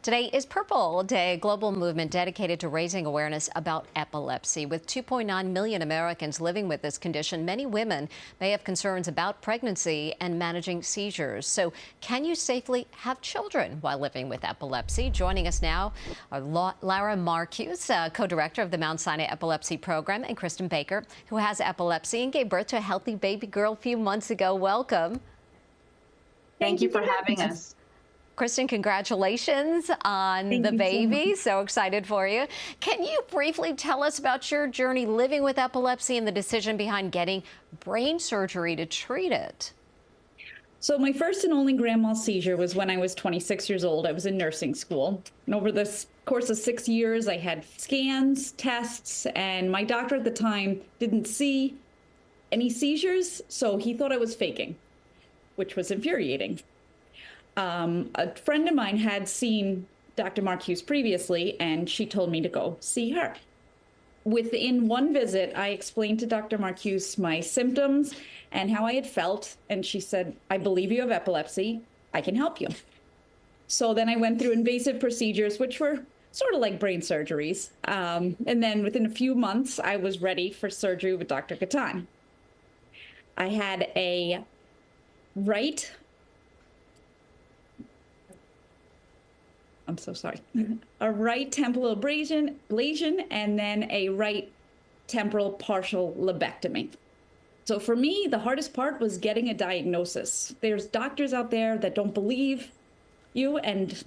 Today is Purple Day, a global movement dedicated to raising awareness about epilepsy. With 2.9 million Americans living with this condition, many women may have concerns about pregnancy and managing seizures. So can you safely have children while living with epilepsy? Joining us now are Lara Marcuse, co-director of the Mount Sinai Epilepsy Program, and Kristin Baker, who has epilepsy and gave birth to a healthy baby girl a few months ago. Welcome. Thank you for having us. Kristin, congratulations on the baby. So excited for you. Can you briefly tell us about your journey living with epilepsy and the decision behind getting brain surgery to treat it? So my first and only grand mal seizure was when I was 26 years old. I was in nursing school. And over the course of 6 years, I had scans, tests, and my doctor at the time didn't see any seizures, so he thought I was faking, which was infuriating. A friend of mine had seen Dr. Marcuse previously, and she told me to go see her. Within one visit, I explained to Dr. Marcuse my symptoms and how I had felt, and she said, "I believe you have epilepsy. I can help you." So then I went through invasive procedures, which were sort of like brain surgeries. And then within a few months, I was ready for surgery with Dr. Katan. I had a a right temporal ablation, and then a right temporal partial lobectomy. So for me, the hardest part was getting a diagnosis. There's doctors out there that don't believe you, and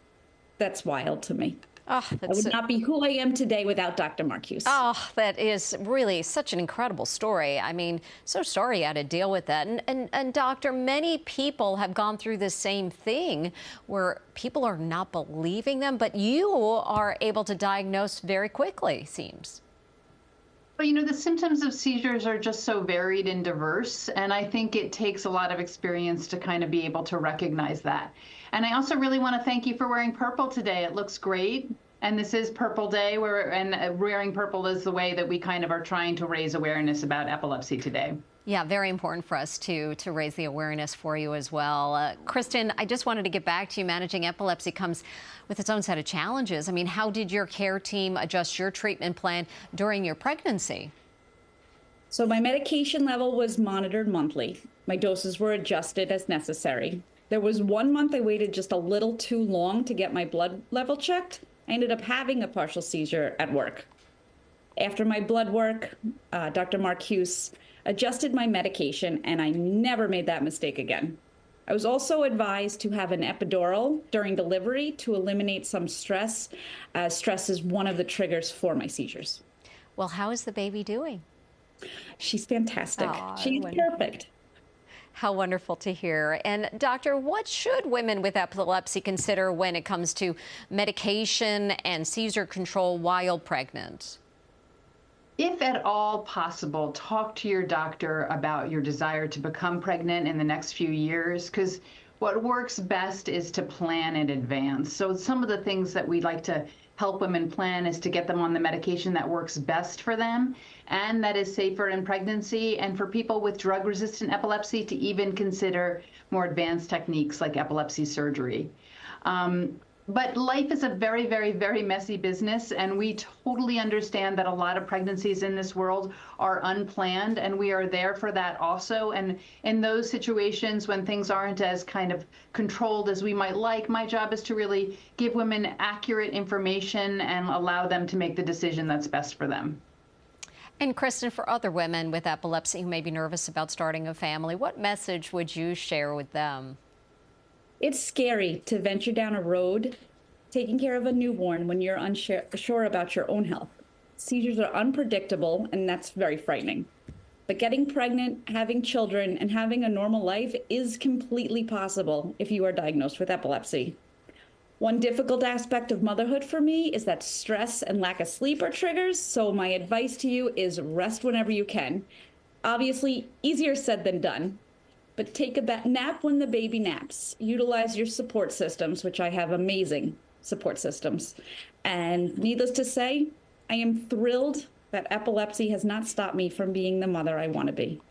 that's wild to me. Oh, I would not be who I am today without Dr. Marcuse. Oh, that is really such an incredible story. I mean, so sorry you had to deal with that. And doctor, many people have gone through the same thing where people are not believing them, but you are able to diagnose very quickly, seems. But you know, the symptoms of seizures are just so varied and diverse, and I think it takes a lot of experience to kind of be able to recognize that. And I also really want to thank you for wearing purple today. It looks great. And this is Purple Day, and wearing purple is the way that we kind of are trying to raise awareness about epilepsy today. Yeah, very important for us to raise the awareness for you as well. Kristin, I just wanted to get back to you. Managing epilepsy comes with its own set of challenges. I mean, how did your care team adjust your treatment plan during your pregnancy? So my medication level was monitored monthly. My doses were adjusted as necessary. There was 1 month I waited just a little too long to get my blood level checked. I ended up having a partial seizure at work. After my blood work, Dr. Marcuse adjusted my medication, and I never made that mistake again. I was also advised to have an epidural during delivery to eliminate some stress, as stress is one of the triggers for my seizures. Well, how is the baby doing? She's fantastic. She's perfect. How wonderful to hear. And doctor, what should women with epilepsy consider when it comes to medication and seizure control while pregnant? If at all possible, talk to your doctor about your desire to become pregnant in the next few years, because what works best is to plan in advance. So some of the things that we'd like to help women plan is to get them on the medication that works best for them and that is safer in pregnancy, and for people with drug-resistant epilepsy to even consider more advanced techniques like epilepsy surgery. But life is a very, very, very messy business, and we totally understand that a lot of pregnancies in this world are unplanned, and we are there for that also. And in those situations when things aren't as kind of controlled as we might like, my job is to really give women accurate information and allow them to make the decision that's best for them. And Kristin, for other women with epilepsy who may be nervous about starting a family, what message would you share with them? It's scary to venture down a road taking care of a newborn when you're unsure about your own health. Seizures are unpredictable, and that's very frightening. But getting pregnant, having children, and having a normal life is completely possible if you are diagnosed with epilepsy. One difficult aspect of motherhood for me is that stress and lack of sleep are triggers, so my advice to you is rest whenever you can. Obviously, easier said than done. But take a nap when the baby naps. Utilize your support systems, which I have amazing support systems. And needless to say, I am thrilled that epilepsy has not stopped me from being the mother I want to be.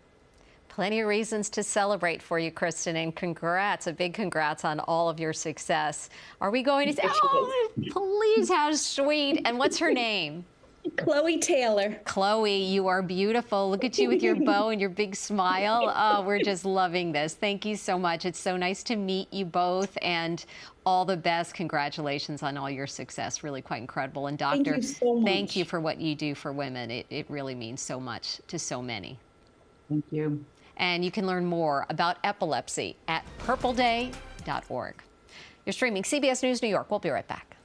Plenty of reasons to celebrate for you, Kristin, and congrats, a big congrats on all of your success. Are we going to say, oh, please, how sweet. And what's her name? Chloe Taylor. Chloe, you are beautiful. Look at you with your bow and your big smile. Oh, we're just loving this. Thank you so much. It's so nice to meet you both, and all the best. Congratulations on all your success. Really quite incredible. And Doctor, thank you so much. Thank you for what you do for women. It really means so much to so many. Thank you. And you can learn more about epilepsy at purpleday.org. You're streaming CBS News New York. We'll be right back.